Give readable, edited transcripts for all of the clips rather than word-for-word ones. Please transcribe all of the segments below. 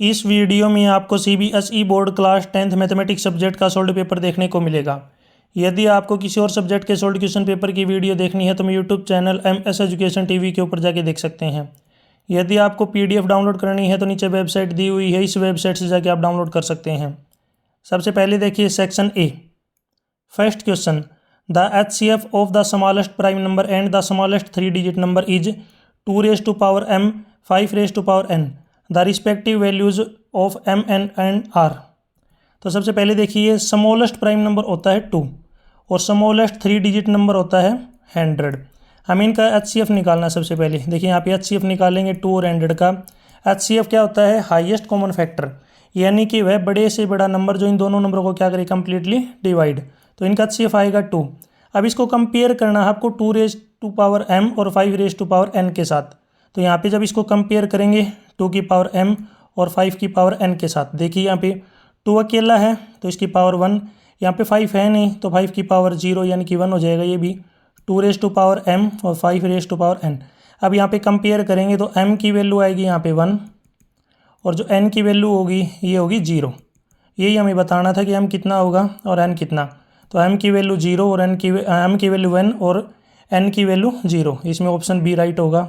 इस वीडियो में आपको CBSE board class 10th mathematics subject का सोल्ड पेपर देखने को मिलेगा। यदि आपको किसी और सब्जेक्ट के सोल्ड क्वेश्चन पेपर की वीडियो देखनी है तो मैं YouTube channel MS education TV के ऊपर जाके देख सकते हैं। यदि आपको PDF डाउनलोड करनी है तो नीचे वेबसाइट दी हुई है, इस वेबसाइट से जाके आप डाउनलोड कर सकते हैं। सबसे पहले देखिए section A। First question, the HCF of the smallest prime number and the smallest 3 digit number is 2m, 5n, the respective values of m and r। तो सबसे पहले देखिए स्मॉलेस्ट प्राइम नंबर होता है 2 और स्मॉलेस्ट 3 डिजिट नंबर होता है 100। हमें इनका HCF निकालना है। सबसे पहले देखिए यहाँ पे HCF निकालेंगे 2 और 100 का। HCF क्या होता है? हाईएस्ट कॉमन फैक्टर, यानी कि वह बड़े से बड़ा नंबर जो इन दोनों नंबरों को क्या करे, कंप्लीटली डिवाइड। तो इनका HCF आएगा 2। अब इसको कंपेयर करना है आपको 2m और 5n के साथ। तो यहाँ पे जब इसको कंपेयर करेंगे 2m और 5n के साथ, देखिए यहाँ पे 2 अकेला है तो इसकी पावर 1, यहाँ पे 5 है नहीं तो 5 की पावर 0 यानी कि 1 हो जाएगा ये भी। 2m और 5n। अब यहाँ पे कंपेयर करेंगे तो m की वैल्यू आएगी यहाँ पे 1 और जो n की वैल्यू होगी ये होगी 0। यही हमें बताना था कि m कितना होगा और n कितना। तो m की वैल्यू 0 और m की वैल्यू 1 और n की वैल्यू 0। इसमें ऑप्शन बी राइट होगा।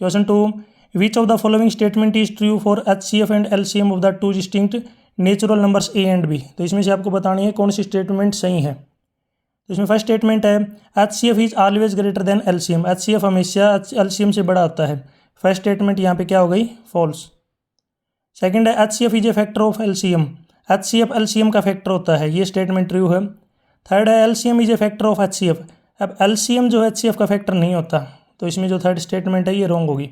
Question 2, which of the following statement is true for HCF and LCM of the 2 distinct natural numbers A and B। तो इसमें से आपको बतानी है कौन सी स्टेटमेंट सही है। तो इसमें फर्स्ट स्टेटमेंट है HCF is always greater than LCM। HCF हमेशा LCM से बड़ा होता है। फर्स्ट स्टेटमेंट यहाँ पे क्या हो गई? फॉल्स। सेकंड है HCF is a factor of LCM। HCF LCM का फैक्टर होता है, ये स्टेटमेंट ट्रू है। थर्ड है LCM is a factor of HCF। अब LCM जो है HCF का फैक्टर नहीं होता, तो इसमें जो थर्ड स्टेटमेंट है ये रॉन्ग होगी।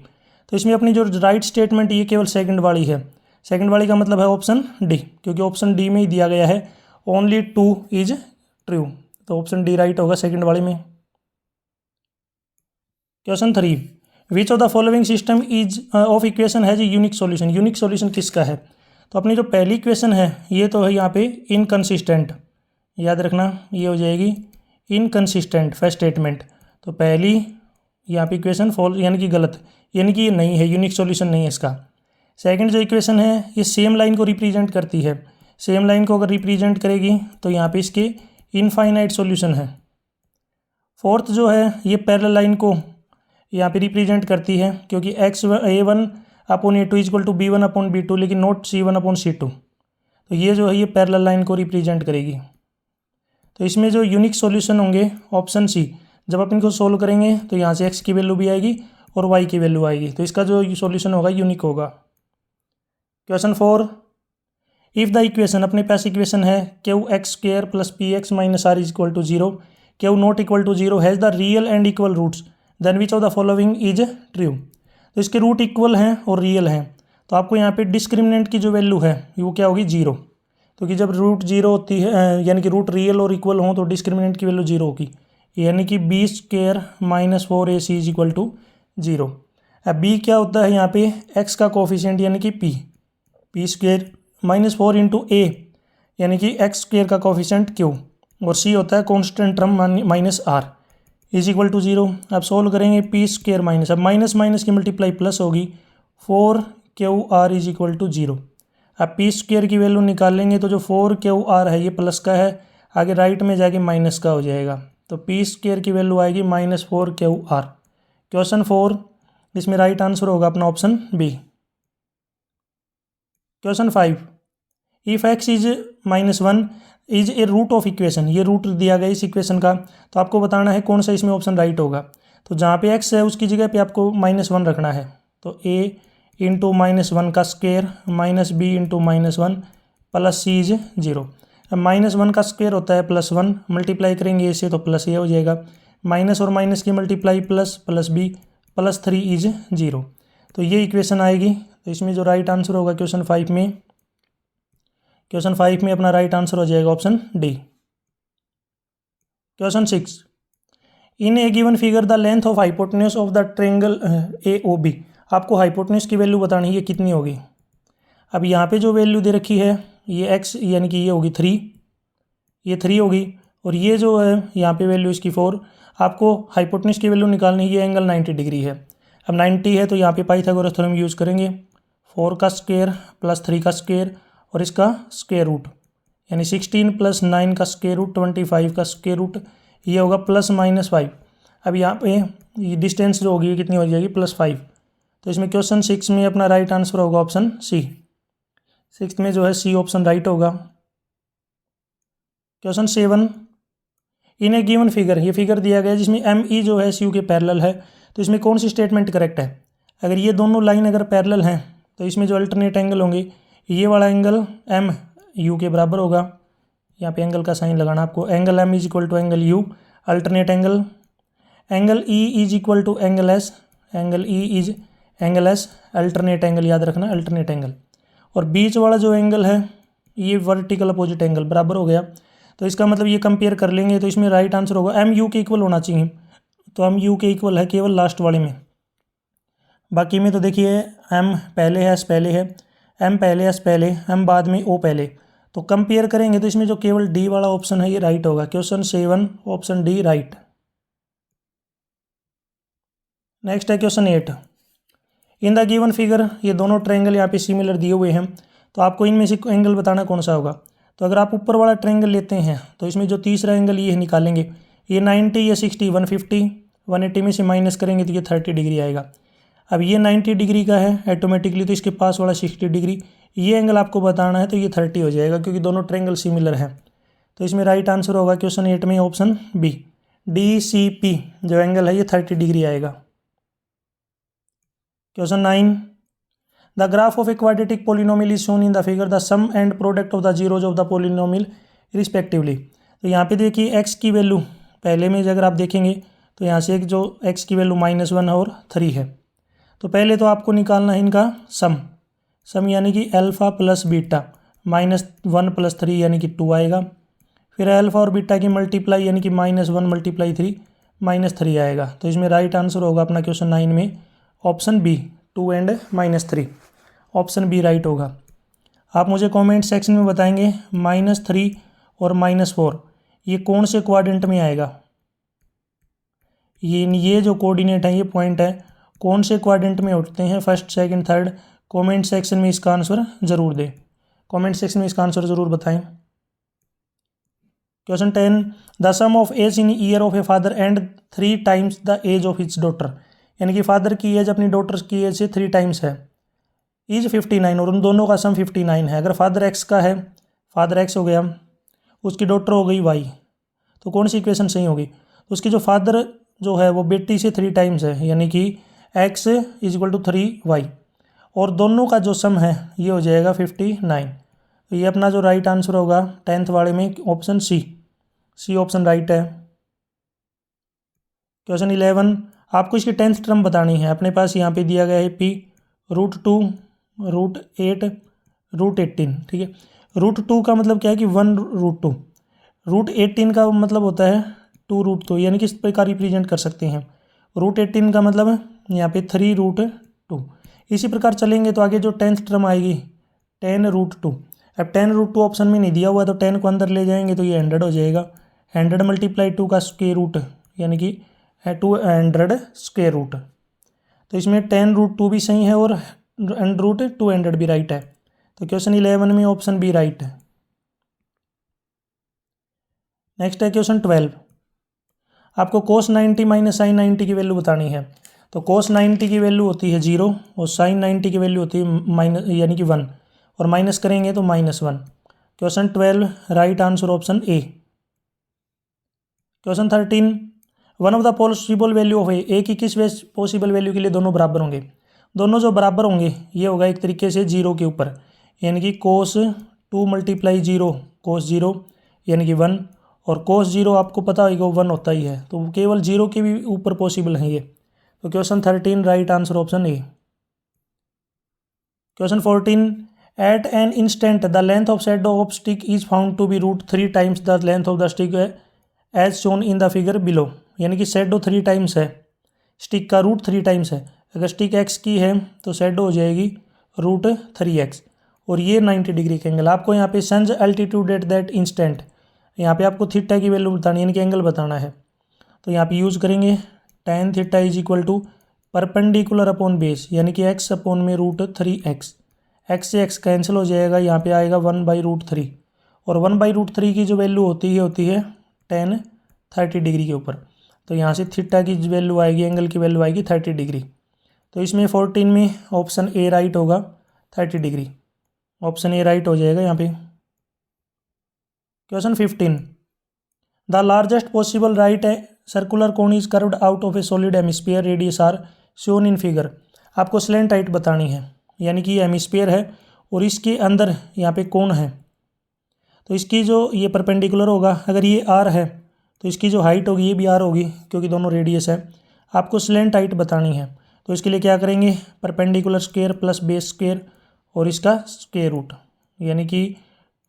तो इसमें अपनी जो राइट स्टेटमेंट ये केवल सेकंड वाली है। सेकंड वाली का मतलब है ऑप्शन डी, क्योंकि ऑप्शन डी में ही दिया गया है ओनली 2 इज ट्रू। तो ऑप्शन डी राइट होगा सेकंड वाले में। Question 3, which of the following system is of equation has unique solution. Unique solution किसका है? तो अपनी जो पहली इक्वेशन है ये तो है यहाँ पे इनकंसिस्टेंट, याद रखना ये हो जाएगी इनकंसिस्टेंट फर्स्ट स्टेटमेंट। तो पहली यहाँ पे इक्वेशन फॉल्स यानी कि गलत, यानी कि ये नहीं है, यूनिक सॉल्यूशन नहीं है इसका। सेकंड जो इक्वेशन है ये सेम लाइन को रिप्रेजेंट करती है। सेम लाइन को अगर रिप्रेजेंट करेगी तो यहाँ पे इसके इनफाइनाइट सॉल्यूशन है। फोर्थ जो है ये पैरेलल लाइन को यहाँ पे रिप्रेजेंट करती है, क्योंकि A1/A2 इक्वल टू B1/B2 लेकिन नॉट C1/C2। तो ये जो है ये पैरेलल लाइन को रिप्रेजेंट करेगी। तो इसमें जो यूनिक सॉल्यूशन होंगे ऑप्शन सी, जब आप इनको सोल्व करेंगे तो यहाँ से x की वैल्यू भी आएगी और y की वैल्यू आएगी, तो इसका जो सॉल्यूशन होगा यूनिक होगा। क्वेश्चन 4, इफ़ द इक्वेशन, अपने पास इक्वेशन है QX² + PX - R is equal to 0, Q not equal to 0 has the real and equal roots, then which of the following is true. तो इसके रूट इक्वल हैं और real हैं, तो आपको यहाँ पे डिस्क्रिमिनेंट की जो वैल्यू है वो क्या होगी? 0। क्योंकि जब रूट 0 होती है यानी कि रूट रियल और इक्वल हों तो डिस्क्रिमिनेंट की वैल्यू 0 होगी, यानी कि B² - 4AC is equal to 0। अब B क्या होता है यहाँ पे? x का कोफिशिएंट यानी कि P² -4 इंटू A यानी कि x² का कोफिशिएंट Q, और C होता है constant term -R is equal to 0। अब सोल्व करेंगे P² माइनस, अब माइनस माइनस की मल्टीप्लाई प्लस होगी 4QR इज इक्वल टू 0। अब P² की वैल्यू निकालेंगे तो जो 4QR है ये प्लस का है, आगे राइट में जाके माइनस का हो जाएगा, तो P² की वैल्यू आएगी -4QR। क्वेश्चन 4, इसमें राइट आंसर होगा अपना option B. Question 5, if x is -1 is a root of equation. ये रूट दिया गया इस इक्वेशन का, तो आपको बताना है कौन सा इसमें ऑप्शन राइट होगा। तो जहाँ पे x है उसकी जगह पे आपको -1 रखना है, तो a इंटू -1 का square -b into -1 plus c is 0। अब -1 का स्क्वेयर होता है +1, मल्टीप्लाई करेंगे इससे तो प्लस ये हो जाएगा, माइनस और माइनस की मल्टीप्लाई प्लस b +3 इज 0। तो ये इक्वेशन आएगी। तो इसमें जो राइट आंसर होगा क्वेश्चन 5 में अपना राइट आंसर हो जाएगा option D. Question 6, in A given figure the length of hypotenuse of the triangle AOB। आपको हाइपोटेन्यूज की वैल्यू बतानी है ये कितनी होगी। अब यहाँ पे जो वैल्यू दे रखी है ये x यानी कि ये होगी 3, ये 3 होगी, और ये जो है यहाँ पे वैल्यू इसकी 4। आपको हाइपोटेन्यूज की वैल्यू निकालनी है, ये एंगल 90 डिग्री है। अब 90 है तो यहाँ पे पाइथागोरस थ्योरम यूज़ करेंगे। 4 का स्क्वायर प्लस 3 का स्क्वायर और इसका स्क्वायर रूट, यानी 16 प्लस 9 का स्क्वायर रूट 25 का स्क्वायर रूट, ये होगा प्लस माइनस 5। अब यहाँ पे ये डिस्टेंस जो होगी कितनी हो जाएगी +5। तो इसमें क्वेश्चन 6 में अपना राइट आंसर होगा ऑप्शन सी। 6 में जो है सी ऑप्शन राइट होगा। क्वेश्चन 7, इन ए गिवन फिगर, ये फिगर दिया गया है जिसमें एम ई जो है सी यू के पैरेलल है, तो इसमें कौन सी स्टेटमेंट करेक्ट है। अगर ये दोनों लाइन अगर पैरेलल हैं तो इसमें जो अल्टरनेट एंगल होंगे, ये वाला एंगल एम यू के बराबर होगा, यहाँ पे एंगल का साइन लगाना आपको, angle M is equal to angle U, alternate angle angle E is equal to angle S, angle E is angle S, alternate angle याद रखना अल्टरनेट एंगल, और बीच वाला जो एंगल है ये वर्टिकल अपोजिट एंगल बराबर हो गया। तो इसका मतलब ये कंपेयर कर लेंगे तो इसमें राइट आंसर होगा एम यू के इक्वल होना चाहिए, तो एम यू के इक्वल है केवल लास्ट वाले में, बाकी में तो देखिए एम पहले है एस पहले है, एम पहले एस पहले, एम बाद में ओ पहले, तो कंपेयर करेंगे तो इसमें जो केवल डी वाला ऑप्शन है ये राइट होगा। Question 7 option D right. Next है question 8, in the given figure, ये दोनों ट्रायंगल यहाँ पे सिमिलर दिए हुए हैं, तो आपको इनमें से एंगल बताना कौन सा होगा। तो अगर आप ऊपर वाला ट्रायंगल लेते हैं तो इसमें जो तीसरा एंगल ये निकालेंगे, ये 90, ये 60, 150, 180 में से माइनस करेंगे तो ये 30 डिग्री आएगा। अब ये 90 डिग्री का है ऑटोमेटिकली, तो इसके पास वाला 60 डिग्री, ये एंगल आपको बताना है तो ये 30 हो जाएगा क्योंकि दोनों ट्रायंगल सिमिलर हैं। तो इसमें राइट आंसर होगा क्वेश्चन 8 में option B, D C P जो एंगल है ये 30 डिग्री आएगा। Question 9, the graph of a quadratic polynomial is shown in the figure, the sum and product of the zeros of the polynomial respectively. तो यहाँ पे देखिए x की value पहले में अगर आप देखेंगे तो यहाँ से एक जो एक्स की वैल्यू -1 और 3 है, तो पहले तो आपको निकालना है इनका सम यानी कि अल्फ़ा प्लस बीटा, -1 + 3 यानी कि 2 आएगा, फिर अल्फ़ा और बीटा की मल्टीप्लाई यानी कि -1 × 3 -3 आएगा। तो इसमें राइट आंसर होगा अपना क्वेश्चन 9 में option B, 2 and -3, option B right होगा। आप मुझे कमेंट सेक्शन में बताएंगे -3 और -4 ये कौन से क्वाड्रेंट में आएगा, ये जो कोऑर्डिनेट है ये पॉइंट है कौन से क्वाड्रेंट में उठते हैं, first second third. Comment section में इसका आंसर ज़रूर दें, कमेंट सेक्शन में इसका आंसर ज़रूर बताएं। Question 10, the sum of age in year of a father and 3 times the age of his daughter, यानी कि फादर की एज अपनी डॉटर की एज से 3 टाइम्स है, इज 59 और उन दोनों का सम 59 है। अगर फादर एक्स का है, फादर एक्स हो गया, उसकी डॉटर हो गई वाई, तो कौन सी इक्वेशन सही होगी। तो उसकी जो फादर जो है वो बेटी से 3 टाइम्स है, यानी कि x is equal to 3y, और दोनों का जो सम है ये हो जाएगा 59। तो ये अपना जो राइट आंसर होगा 10th वाले में ऑप्शन सी ऑप्शन राइट है। क्वेश्चन 11, आपको इसकी 10th टर्म बतानी है। अपने पास यहाँ पे दिया गया है p √2 √8 √18, ठीक है। √2 का मतलब क्या है कि 1 √2, √18 का मतलब होता है 2 √2, यानी कि इस प्रकार रिप्रेजेंट कर सकते हैं। √18 का मतलब यहाँ पे 3 √2। इसी प्रकार चलेंगे तो आगे जो 10th टर्म आएगी 10 √2। अब 10 √2 ऑप्शन में नहीं दिया हुआ तो 10 को अंदर ले जाएंगे तो ये 100 हो जाएगा। 100 × 2 का स्क्वायर रूट यानी कि 200 स्क्वायर रूट। तो इसमें 10 √2 भी सही है और √200 भी राइट है। तो क्वेश्चन 11 में ऑप्शन बी राइट है। नेक्स्ट है क्वेश्चन 12, आपको cos 90 - sin 90 की वैल्यू बतानी है। तो cos 90 की वैल्यू होती है 0 और sin 90 की वैल्यू होती है माइनस यानी कि 1, और माइनस करेंगे तो -1। Question 12 right answer option A. Question 13, one of the possible value of A की किस पॉसिबल वैल्यू के लिए दोनों बराबर होंगे। दोनों जो बराबर होंगे ये होगा एक तरीके से 0 के ऊपर, यानी कि cos 2 × 0 cos 0 यानी कि 1, और cos 0 आपको पता होगा 1 होता ही है, तो केवल 0 के भी ऊपर पॉसिबल है ये। तो question 13 right answer option A. Question 14, at an instant the length of shadow of stick is found to be √3 times the length of the stick as shown in the figure below, यानी कि shadow 3 times है, stick का √3 times है। अगर stick x की है तो shadow हो जाएगी √3x, और ये 90 डिग्री का एंगल। आपको यहाँ पे sun's altitude at that instant, यहाँ पे आपको थीटा की वैल्यू बतानी है, यानी कि एंगल बताना है। तो यहाँ पे यूज़ करेंगे tan θ is equal to perpendicular upon base, यानी कि x अपॉन में √3x, एक्स से एक्स कैंसिल हो जाएगा, यहाँ पे आएगा 1/√3 और 1/√3 की जो वैल्यू होती है tan 30 डिग्री के ऊपर। तो यहाँ से थीटा की वैल्यू आएगी, एंगल की वैल्यू आएगी 30 डिग्री। तो इसमें 14 में ऑप्शन ए राइट होगा, 30 डिग्री। ऑप्शन ए राइट हो जाएगा यहाँ पे। Question 15, the largest possible right circular cone is curved out of a solid hemisphere, radius r shown in figure. आपको स्लैंट राइट बतानी है, यानी कि ये हेमिस्फीयर है और इसके अंदर यहाँ पे कोण है। तो इसकी जो ये परपेंडिकुलर होगा, अगर ये आर है तो इसकी जो हाइट होगी ये भी आर होगी, क्योंकि दोनों रेडियस है। आपको स्लैंट हाइट बतानी है, तो इसके लिए क्या करेंगे, perpendicular square plus base square और इसका स्क्वायर रूट, यानी कि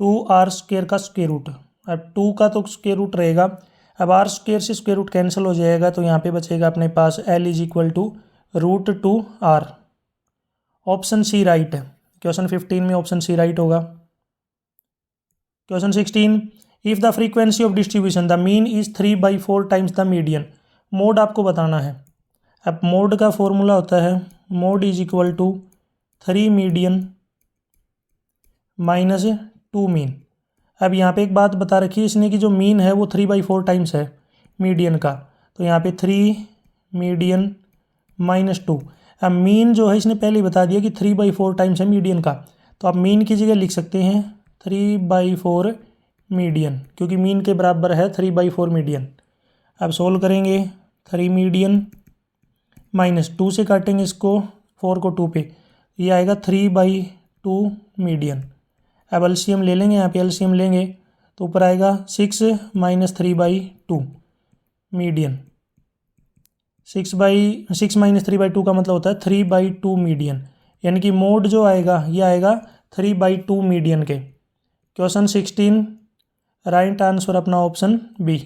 2r² का स्क्वायर रूट। अब 2 का तो स्क्वायर रूट रहेगा, अब r² से स्क्वायर रूट कैंसिल हो जाएगा, तो यहाँ पे बचेगा अपने पास l = √2r। Option C right है। क्वेश्चन 15 में ऑप्शन सी राइट होगा। Question 16, if the frequency of distribution the mean is 3/4 times the median. Mode आपको बताना है। अब मोड का फॉर्मूला होता है मोड = 3 मीडियन माइनस 2 मीन। अब यहाँ पे एक बात बता रखी है इसने कि जो मीन है वो 3/4 टाइम्स है मीडियन का, तो यहाँ पे 3 मीडियन माइनस 2। अब मीन जो है इसने पहले ही बता दिया कि 3/4 टाइम्स है मीडियन का, तो आप मीन की जगह लिख सकते हैं 3/4 मीडियन, क्योंकि मीन के बराबर है 3/4 मीडियन। अब सोल्व करेंगे, 3 मीडियन माइनस 2 से काटेंगे इसको, 4 को 2 पे, ये आएगा 3/2 मीडियन। अब एलसीएम ले लेंगे, यहाँ पे एलसीएम लेंगे तो ऊपर आएगा 6 - 3/2 मीडियन। 6 - 3/2 का मतलब होता है 3/2 मीडियन, यानी कि मोड जो आएगा ये आएगा 3/2 मीडियन के। क्वेश्चन 16, राइट आंसर अपना option B.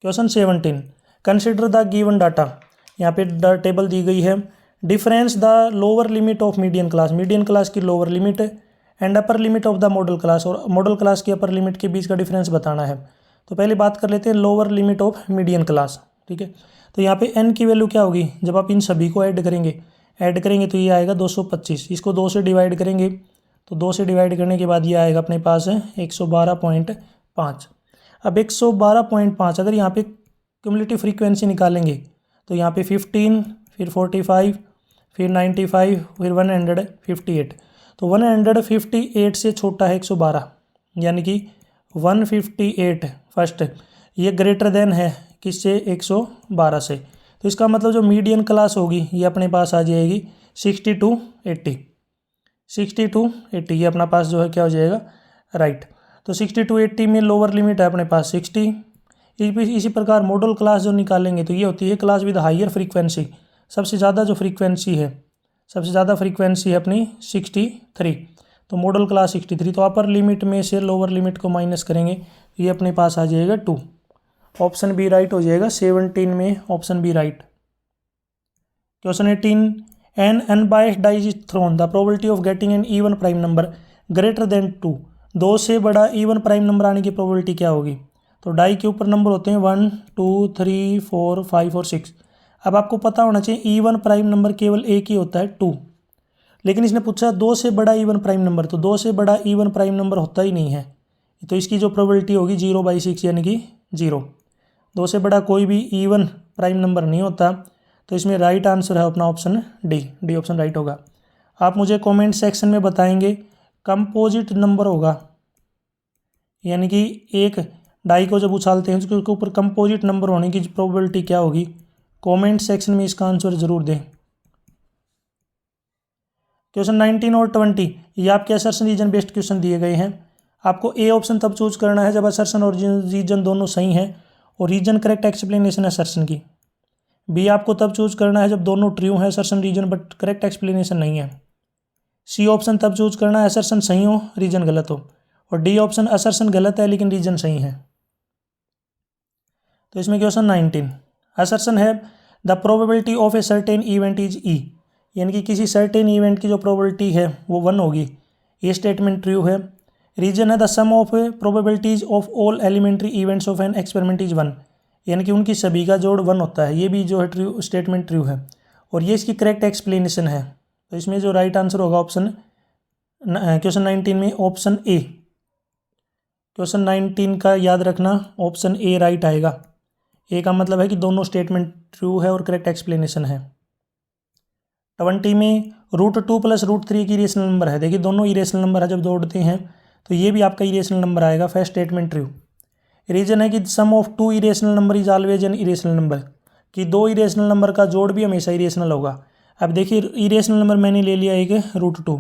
Question 17, consider the given data. यहाँ पे टेबल दी गई है। Difference the lower limit of median class, median class की lower limit and upper limit of the modal class, और मॉडल क्लास की upper limit के बीच का डिफरेंस बताना है। तो पहले बात कर लेते हैं lower limit of median class, ठीक है। तो यहाँ पे n की वैल्यू क्या होगी, जब आप इन सभी को ऐड करेंगे तो ये आएगा 225। इसको 2 से डिवाइड करेंगे तो 2 से डिवाइड करने के बाद ये आएगा अपने पास 112.5। अब 112.5 अगर यहाँ पे क्यूमुलेटिव फ्रीक्वेंसी निकालेंगे तो यहाँ पे 15, फिर 45, फिर 95, फिर 158। तो 158 से छोटा है 112, यानी कि 158 फर्स्ट, ये ग्रेटर देन है किससे, 112 से। तो इसका मतलब जो मीडियन क्लास होगी ये अपने पास आ जाएगी 60 to 80। 60 to 80 ये अपना पास जो है क्या हो जाएगा, राइट। तो 60 to 80 में लोअर लिमिट है अपने पास 60। इसी प्रकार मॉडल क्लास जो निकालेंगे तो ये होती है क्लास विद हाइयर फ्रीक्वेंसी, सबसे ज़्यादा जो फ्रीक्वेंसी है, सबसे ज़्यादा फ्रीक्वेंसी है अपनी 63। तो मॉडल क्लास 63, तो अपर लिमिट में से लोअर लिमिट को माइनस करेंगे ये अपने पास आ जाएगा 2। ऑप्शन बी राइट हो जाएगा। 17 में option B right. Question 18, an unbiased die is thrown, the probability of getting an even prime number greater than 2। 2 से बड़ा इवन प्राइम नंबर आने की प्रोबेबिलिटी क्या होगी। तो डाई के ऊपर नंबर होते हैं 1, 2, 3, 4, 5 और 6। अब आपको पता होना चाहिए इवन प्राइम नंबर केवल एक ही होता है 2, लेकिन इसने पूछा 2 से बड़ा इवन प्राइम नंबर, तो 2 से बड़ा इवन प्राइम नंबर होता ही नहीं है, तो इसकी जो प्रोबेबिलिटी होगी 0/6 यानी कि 0। 2 से बड़ा कोई भी इवन प्राइम नंबर नहीं होता, तो इसमें राइट आंसर है अपना ऑप्शन डी ऑप्शन राइट होगा। आप मुझे कमेंट सेक्शन में बताएंगे कंपोजिट नंबर होगा, यानी कि एक डाई को जब उछालते हैं उसके ऊपर कंपोजिट नंबर होने की प्रोबेबिलिटी क्या होगी, कमेंट सेक्शन में इसका आंसर जरूर दें। क्वेश्चन 19 और 20 ये आपके असर्शन रीजन बेस्ड क्वेश्चन दिए गए हैं। आपको ए ऑप्शन तब चूज करना है जब असर्शन और रीजन दोनों सही हैं और रीजन करेक्ट एक्सप्लेनेशन असर्शन की। बी आपको तब चूज करना है जब दोनों ट्रू है assertion reason but correct explanation नहीं है। सी ऑप्शन तब चूज करना है असर्शन सही हो रीजन गलत हो, और डी ऑप्शन असर्शन गलत है लेकिन रीजन सही है। तो इसमें क्वेश्चन 19 असर्शन है the probability of a certain event is E, यानी कि किसी सर्टेन इवेंट की जो प्रोबेबिलिटी है वो 1 होगी, ये स्टेटमेंट ट्रू है। रीजन है the sum of probabilities of all elementary events of an experiment is 1, यानी कि उनकी सभी का जोड़ 1 होता है, ये भी जो है ट्रू स्टेटमेंट ट्रू है। और ये इसकी करेक्ट एक्सप्लेनेशन है। तो इसमें जो राइट आंसर होगा ऑप्शन क्वेश्चन 19 में ऑप्शन ए। क्वेश्चन 19 का याद रखना, ऑप्शन ए राइट आएगा। ए का मतलब है कि दोनों स्टेटमेंट ट्रू है और करेक्ट एक्सप्लेनेशन है। 20 में √2 + √3 की इरेशनल नंबर है। देखिए दोनों इरेशनल नंबर है, जब जोड़ते हैं तो ये भी आपका इरेशनल नंबर आएगा। First statement true. रीजन है कि sum of 2 irrational number is always an irrational number, कि 2 इरेशनल नंबर का जोड़ भी हमेशा इरेशनल होगा। अब देखिए इरेशनल नंबर मैंने ले लिया एक √2,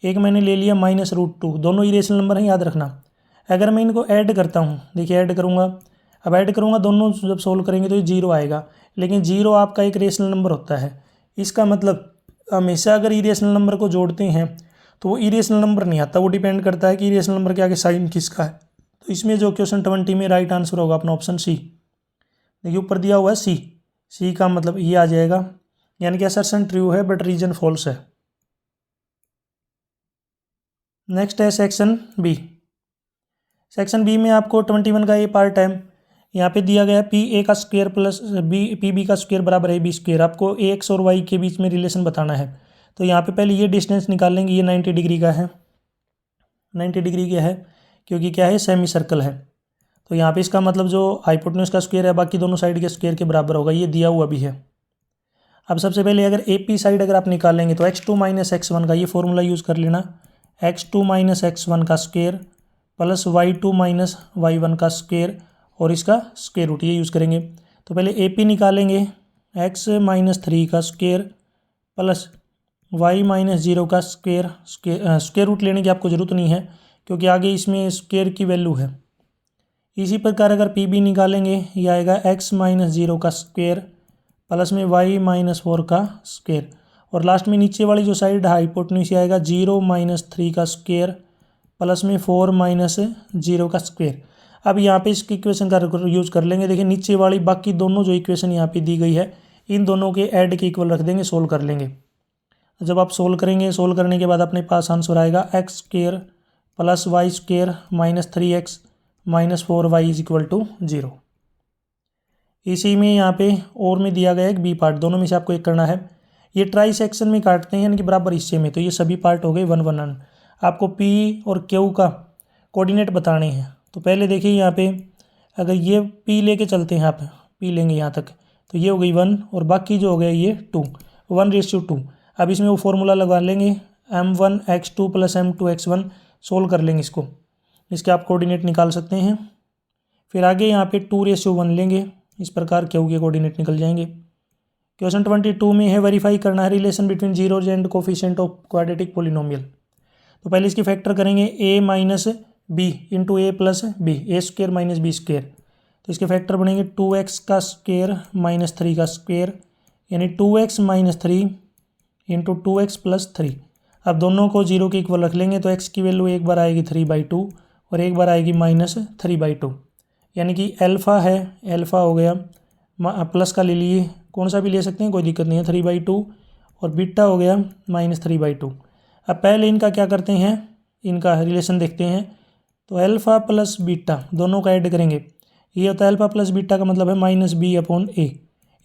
एक मैंने ले लिया -√2, दोनों इरेशनल नंबर हैं, याद रखना। अगर मैं इनको ऐड करता हूँ, देखिए ऐड करूँगा, अब ऐड करूँगा दोनों जब सोल्व करेंगे तो ये 0 आएगा, लेकिन 0 आपका एक रेशनल नंबर होता है। इसका मतलब हमेशा अगर इरेशनल नंबर को जोड़ते हैं तो वो इरेशनल नंबर नहीं आता, वो डिपेंड करता है कि इरेशनल नंबर के आगे साइन किसका है। तो इसमें जो क्वेश्चन 20 में राइट आंसर होगा अपना ऑप्शन सी। देखिए ऊपर दिया हुआ है सी, सी का मतलब ये आ जाएगा, यानी कि असर्शन ट्रू है बट रीजन फॉल्स है। नेक्स्ट है सेक्शन बी। सेक्शन बी में आपको 21 का ये पार्ट है। यहाँ पे दिया गया है PA² प्लस PB का स्क्वायर बराबर AB²। आपको AX और Y के बीच में रिलेशन बताना है। तो यहाँ पे पहले ये डिस्टेंस निकाल लेंगे, ये 90 डिग्री का है, 90 डिग्री का है क्योंकि क्या है, सेमी सर्कल है। तो यहाँ पे इसका मतलब जो हाइपोटेन्यूज का स्क्वायर है बाकी दोनों साइड के स्क्वायर के बराबर होगा, ये दिया हुआ भी है। अब सबसे पहले अगर AP साइड अगर आप निकालेंगे तो x2 - x1 का ये फॉर्मूला यूज़ कर लेना, x2 - x1 का स्क्वायर प्लस y2 - y1 का स्क्वायर और इसका स्क्वायर रूट, ये यूज़ करेंगे। तो पहले AP निकालेंगे, x - 3 का स्क्वायर प्लस y - 0 का स्क्वायर। स्क्वायर रूट लेने की आपको ज़रूरत नहीं है क्योंकि आगे इसमें स्क्वायर की वैल्यू है। इसी प्रकार अगर PB निकालेंगे, ये आएगा x - 0 का स्क्वायर प्लस में y - 4 का स्क्वायर, और लास्ट में नीचे वाली जो साइड हाइपोटेन्यूज आएगा 0 - 3 का स्क्वायर प्लस में 4 - 0 का स्क्वायर। अब यहाँ पे इसकी इक्वेशन का यूज़ कर लेंगे। देखिए नीचे वाली बाकी दोनों जो इक्वेशन यहाँ पे दी गई है इन दोनों के ऐड के इक्वल रख देंगे, सोल्व कर लेंगे। जब आप सोल्व करेंगे, सोल्व करने के बाद अपने पास आंसर आएगा x² plus y² - 3x - 4y = 0। इसी में यहाँ पे और में दिया गया एक बी पार्ट, दोनों में से आपको एक करना है। ये ट्राई सेक्शन में काटते हैं यानी कि बराबर हिस्से में, तो ये सभी पार्ट हो गए 1 1 1। आपको P और Q का कोऑर्डिनेट बताने हैं। तो पहले देखिए यहाँ पे अगर ये P लेके चलते हैं, आप P लेंगे यहाँ तक, तो ये हो गई 1 और बाकी जो हो गया ये 2, 1:2। अब इसमें वो फॉर्मूला लगा लेंगे m1x2 + m2x1, सोल्व कर लेंगे इसको, इसके आप कोऑर्डिनेट निकाल सकते हैं। फिर आगे यहाँ पे 2:1 लेंगे, इस प्रकार Q के कोऑर्डिनेट निकल जाएंगे। क्वेश्चन 22 में है वेरीफाई करना है relation between zeros and coefficient of quadratic polynomial. तो पहले इसकी फैक्टर करेंगे a - b into a plus b, a² - b²। तो इसके फैक्टर बनेंगे 2x का स्क्वायर - 3 का स्क्वायर, यानी 2x - 3 इंटू 2x + 3। अब दोनों को 0 के इक्वल रख लेंगे तो x की वैल्यू एक बार आएगी 3/2 और एक बार आएगी -3/2, यानी कि अल्फ़ा है, अल्फ़ा हो गया प्लस का ले लिए, कौन सा भी ले सकते हैं कोई दिक्कत नहीं है, 3/2, और बीटा हो गया -3/2। अब पहले इनका क्या करते हैं, इनका रिलेशन देखते हैं। तो अल्फ़ा प्लस बीटा दोनों का ऐड करेंगे, ये होता है अल्फ़ा प्लस बीटा का मतलब है -b/a,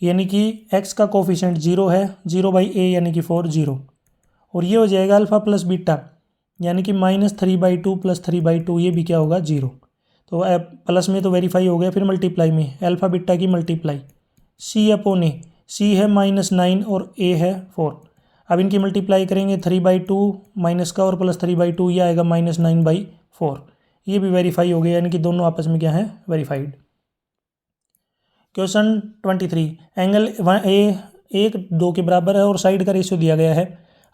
यानी कि x का कोफिशिएंट 0 है, 0/a यानी कि 4 0, और ये हो जाएगा अल्फ़ा प्लस बीटा यानी कि -3/2 + 3/2, ये भी क्या होगा 0। तो प्लस में तो वेरीफाई हो गया, फिर मल्टीप्लाई में अल्फ़ा बीटा की मल्टीप्लाई c/a, c है -9 और a है 4। अब इनकी मल्टीप्लाई करेंगे 3/2 माइनस का और प्लस 3/2, ये आएगा -9/4, ये भी वेरीफाई हो गया, यानी कि दोनों आपस में क्या है, वेरीफाइड। क्वेश्चन 23, एंगल A 1 2 के बराबर है और साइड का रेशियो दिया गया है।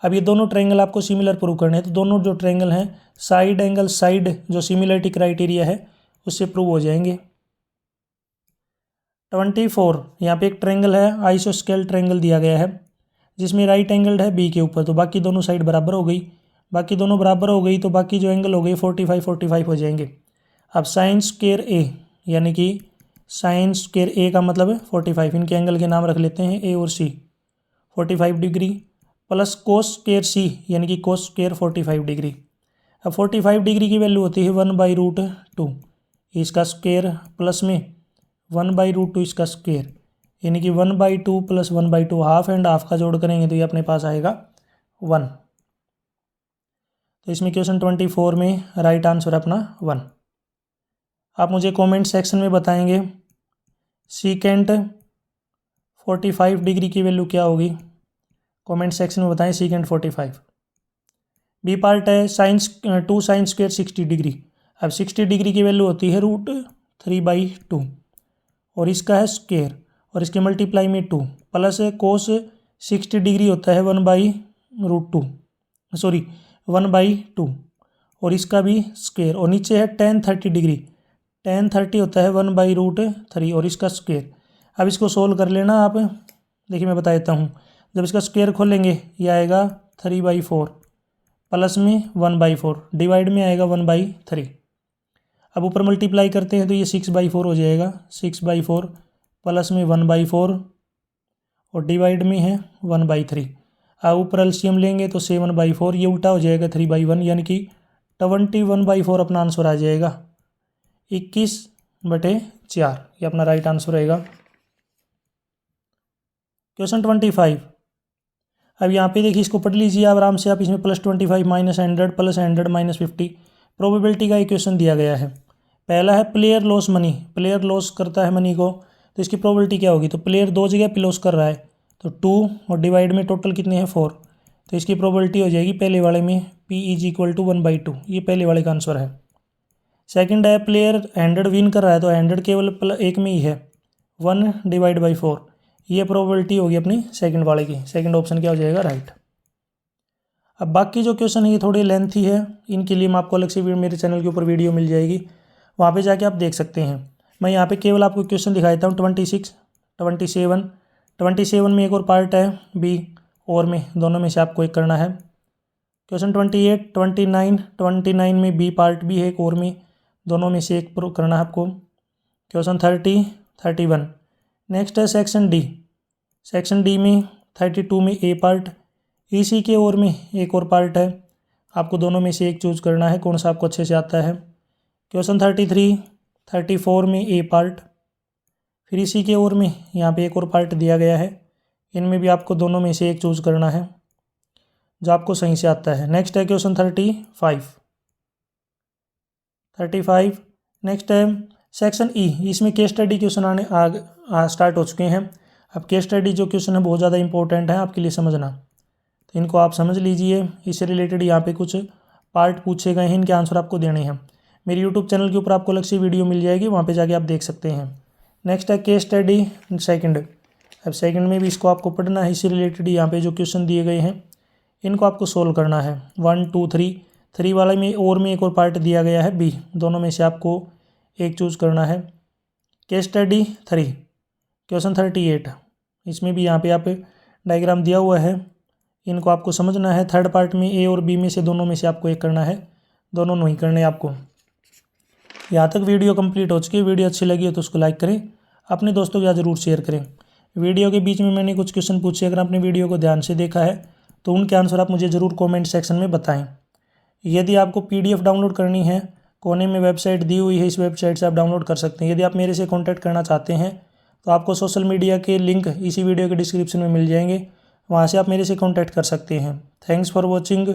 अब ये दोनों ट्रायंगल आपको सिमिलर प्रूव करने हैं, तो दोनों जो ट्रायंगल हैं साइड एंगल साइड जो सिमिलरिटी क्राइटेरिया है उससे प्रूव हो जाएंगे। 24, यहाँ पे एक ट्रायंगल है, आइसोस्केल ट्रायंगल दिया गया है जिसमें राइट एंगल है B के ऊपर, तो बाकी दोनों साइड बराबर हो गई, बाकी दोनों बराबर हो गई तो बाकी जो एंगल हो गए 45 45 हो जाएंगे। अब साइन स्क्वायर A, यानी कि साइन स्क्वायर A का मतलब है 45, इनके एंगल के नाम रख लेते हैं A और C, 45 degree, plus cos square C यानी कि कोस स्क्वायर 45 डिग्री। अब 45 डिग्री की वैल्यू होती है 1/√2 इसका स्क्वायर प्लस में 1/√2 इसका स्क्वायर, यानी कि 1/2 + 1/2 हाफ, एंड हाफ का जोड़ करेंगे तो ये अपने पास आएगा 1। तो इसमें क्वेश्चन 24 में राइट आंसर अपना 1। आप मुझे कमेंट सेक्शन में बताएंगे सीकेंट 45 डिग्री की वैल्यू क्या होगी। कमेंट सेक्शन में बताएं सीकेंट 45। बी पार्ट है टू साइन स्क्वेयर 60 डिग्री। अब 60 डिग्री की वैल्यू होती है √3/2 और इसका है स्क्वेयर और इसके मल्टीप्लाई में 2 प्लस कोस 60 डिग्री होता है 1/2 और इसका भी स्क्वेयर, और नीचे है tan 30 डिग्री। tan 30 होता है 1/√3 और इसका स्क्वेयर। अब इसको सोल्व कर लेना आप। देखिए मैं बता देता हूँ, जब इसका स्क्वेयर खोलेंगे ये आएगा 3/4 प्लस में 1/4 डिवाइड में आएगा 1/3। अब ऊपर मल्टीप्लाई करते हैं तो ये 6/4 हो जाएगा, 6/4 प्लस में 1/4 और डिवाइड में है 1/3। अब ऊपर एलसीएम लेंगे तो 7/4, ये उल्टा हो जाएगा 3/1, यानी कि 21/4 अपना आंसर आ जाएगा। 21/4 ये अपना राइट आंसर रहेगा। क्वेश्चन 25। अब यहाँ पे देखिए, इसको पढ़ लीजिए आप आराम से। आप इसमें +25 -100 +100 -50 प्रोबेबिलिटी का इक्वेशन दिया गया है। पहला है player loss money, player loss करता है मनी को, तो इसकी प्रोबेबिलिटी क्या होगी। तो प्लेयर 2 जगह पे लॉस कर रहा है तो 2 और डिवाइड में टोटल कितने हैं 4, तो इसकी प्रोबेबिलिटी हो जाएगी पहले वाले में P = 1/2। ये पहले वाले का आंसर है। सेकंड है प्लेयर 100 विन कर रहा है तो 100 केवल एक में ही है, 1/4। ये प्रोबेबिलिटी होगी अपनी सेकंड वाले की। सेकंड ऑप्शन क्या हो जाएगा राइट। अब बाकी जो क्वेश्चन है ये थोड़े लेंथी है, इनके लिए मैं आपको अलग से मेरे चैनल के ऊपर वीडियो मिल जाएगी, वहाँ पे जाके आप देख सकते हैं। मैं यहाँ पे केवल आपको क्वेश्चन दिखा देता हूँ। 26, 27 में एक और पार्ट है बी और में, दोनों में से आपको एक करना है। क्वेश्चन 28, 29 में बी पार्ट भी है एक और में, दोनों में से एक करना है आपको। क्वेश्चन 30, 31। नेक्स्ट है सेक्शन डी। सेक्शन डी में 32 में ए पार्ट, इसी के और में एक और पार्ट है, आपको दोनों में से एक चूज करना है, कौन सा आपको अच्छे से आता है। क्वेश्चन 33, 34 में ए पार्ट, फिर इसी के और में यहाँ पे एक और पार्ट दिया गया है, इनमें भी आपको दोनों में से एक चूज करना है जो आपको सही से आता है। नेक्स्ट है क्वेश्चन 35। नेक्स्ट है सेक्शन ई, इसमें केस स्टडी क्वेश्चन आने स्टार्ट हो चुके हैं। अब केस स्टडी जो क्वेश्चन है बहुत ज़्यादा इंपॉर्टेंट है आपके लिए समझना, तो इनको आप समझ लीजिए। इससे रिलेटेड यहाँ पे कुछ पार्ट पूछे गए हैं, इनके आंसर आपको देने हैं। मेरे यूट्यूब चैनल के ऊपर आपको अलग से वीडियो मिल जाएगी, वहाँ पे जाके आप देख सकते हैं। नेक्स्ट है केस स्टडी सेकंड। अब सेकंड में भी इसको आपको पढ़ना है, इससे रिलेटेड यहाँ पे जो क्वेश्चन दिए गए हैं इनको आपको सोल्व करना है। 1, 2, 3 वाले में और में एक और पार्ट दिया गया है बी, दोनों में से आपको एक चूज करना है। केस स्टडी 3, क्वेश्चन 38, इसमें भी यहाँ पे आप डायग्राम दिया हुआ है, इनको आपको समझना है। थर्ड पार्ट में ए और बी में से दोनों में से आपको एक करना है, दोनों नहीं करने आपको। यहाँ तक वीडियो कंप्लीट हो चुकी है। वीडियो अच्छी लगी हो तो उसको लाइक करें, अपने दोस्तों के साथ ज़रूर शेयर करें। वीडियो के बीच में मैंने कुछ क्वेश्चन पूछे, अगर आपने वीडियो को ध्यान से देखा है तो उनके आंसर आप मुझे ज़रूर कमेंट सेक्शन में बताएं। यदि आपको PDF डाउनलोड करनी है, कोने में वेबसाइट दी हुई है, इस वेबसाइट से आप डाउनलोड कर सकते हैं। यदि आप मेरे से कॉन्टैक्ट करना चाहते हैं तो आपको सोशल मीडिया के लिंक इसी वीडियो के डिस्क्रिप्शन में मिल जाएंगे, वहाँ से आप मेरे से कॉन्टैक्ट कर सकते हैं। Thanks for watching.